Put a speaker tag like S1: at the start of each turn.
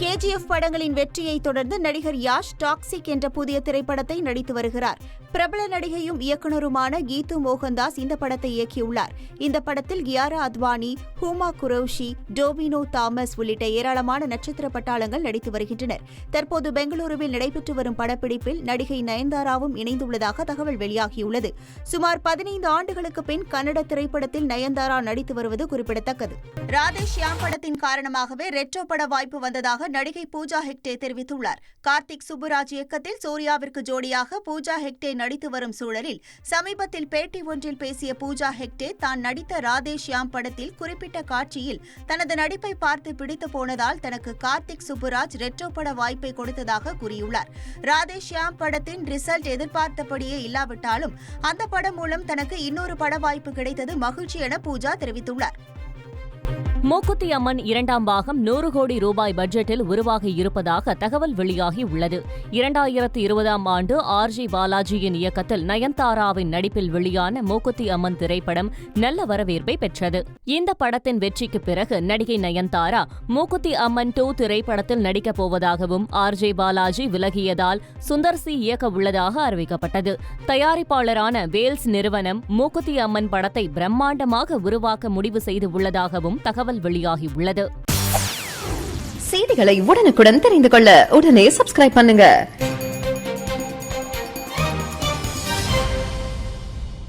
S1: KGF படங்களின் வெற்றியை தொடர்ந்து நடிகர் யாஷ் டாக்ஸிக் என்ற புதிய திரைப்படத்தை நடித்து வருகிறார். பிரபல நடிகையும் இயக்குநருமான கீது மோகன்தாஸ் இந்த படத்தை இயக்கியுள்ளார். இந்த படத்தில் கியாரா அத்வானி, ஹூமா குரேஷி, டோவினோ தாமஸ் உள்ளிட்ட ஏராளமான நட்சத்திர பட்டாளங்கள் நடித்து வருகின்றனர். தற்போது பெங்களூருவில் நடைபெற்று வரும் படப்பிடிப்பில் நடிகை நயன்தாராவும் இணைந்துள்ளதாக தகவல் வெளியாகியுள்ளது. சுமார் 15 ஆண்டுகளுக்கு பின் கன்னட திரைப்படத்தில் நயன்தாரா நடித்து வருவது குறிப்பிடத்தக்கது. ராதே ஷியாம் படத்தின் காரணமாகவே ரெட்ரோ பட வாய்ப்பு வந்ததாக நடிகை பூஜா ஹெக்டே தெரிவித்துள்ளார். கார்த்திக் சுப்புராஜ் இயக்கத்தில் சூர்யாவிற்கு ஜோடியாக பூஜா ஹெக்டே நடித்து வரும் சூழலில் சமீபத்தில் பேட்டி ஒன்றில் பேசிய பூஜா ஹெக்டே தான் நடித்த ராதே ஷியாம் படத்தில் குறிப்பிட்ட காட்சியில் தனது நடிப்பை பார்த்து பிடித்து போனதால் தனக்கு கார்த்திக் சுப்புராஜ் ரெட்ரோ பட வாய்ப்பை கொடுத்ததாக கூறியுள்ளார். ராதே ஷியாம் படத்தின் ரிசல்ட் எதிர்பார்த்தபடியே இல்லாவிட்டாலும் அந்த படம் மூலம் தனக்கு இன்னொரு பட வாய்ப்பு கிடைத்தது மகிழ்ச்சி என பூஜா தெரிவித்துள்ளார்.
S2: மூக்குத்தி அம்மன் 2ஆம் பாகம் 100 கோடி ரூபாய் பட்ஜெட்டில் உருவாகி இருப்பதாக தகவல் வெளியாகி உள்ளது. 2020ஆம் ஆண்டு RJ பாலாஜியின் இயக்கத்தில் நயன்தாராவின் நடிப்பில் வெளியான மூக்குத்தி அம்மன் திரைப்படம் நல்ல வரவேற்பை பெற்றது. இந்த படத்தின் வெற்றிக்கு பிறகு நடிகை நயன்தாரா மூக்குத்தி அம்மன் 2 திரைப்படத்தில் நடிக்கப் போவதாகவும் RJ பாலாஜி விலகியதால் சுந்தர் சி இயக்க உள்ளதாக அறிவிக்கப்பட்டது. தயாரிப்பாளரான வேல்ஸ் நிறுவனம் மூக்குத்தி அம்மன் படத்தை பிரம்மாண்டமாக உருவாக்க முடிவு செய்து உள்ளதாகவும் தகவல் வெளியாகியுள்ளது.
S3: செய்திகளை உடனுக்குடன் தெரிந்து கொள்ள உடனே சப்ஸ்கிரைப் பண்ணுங்க.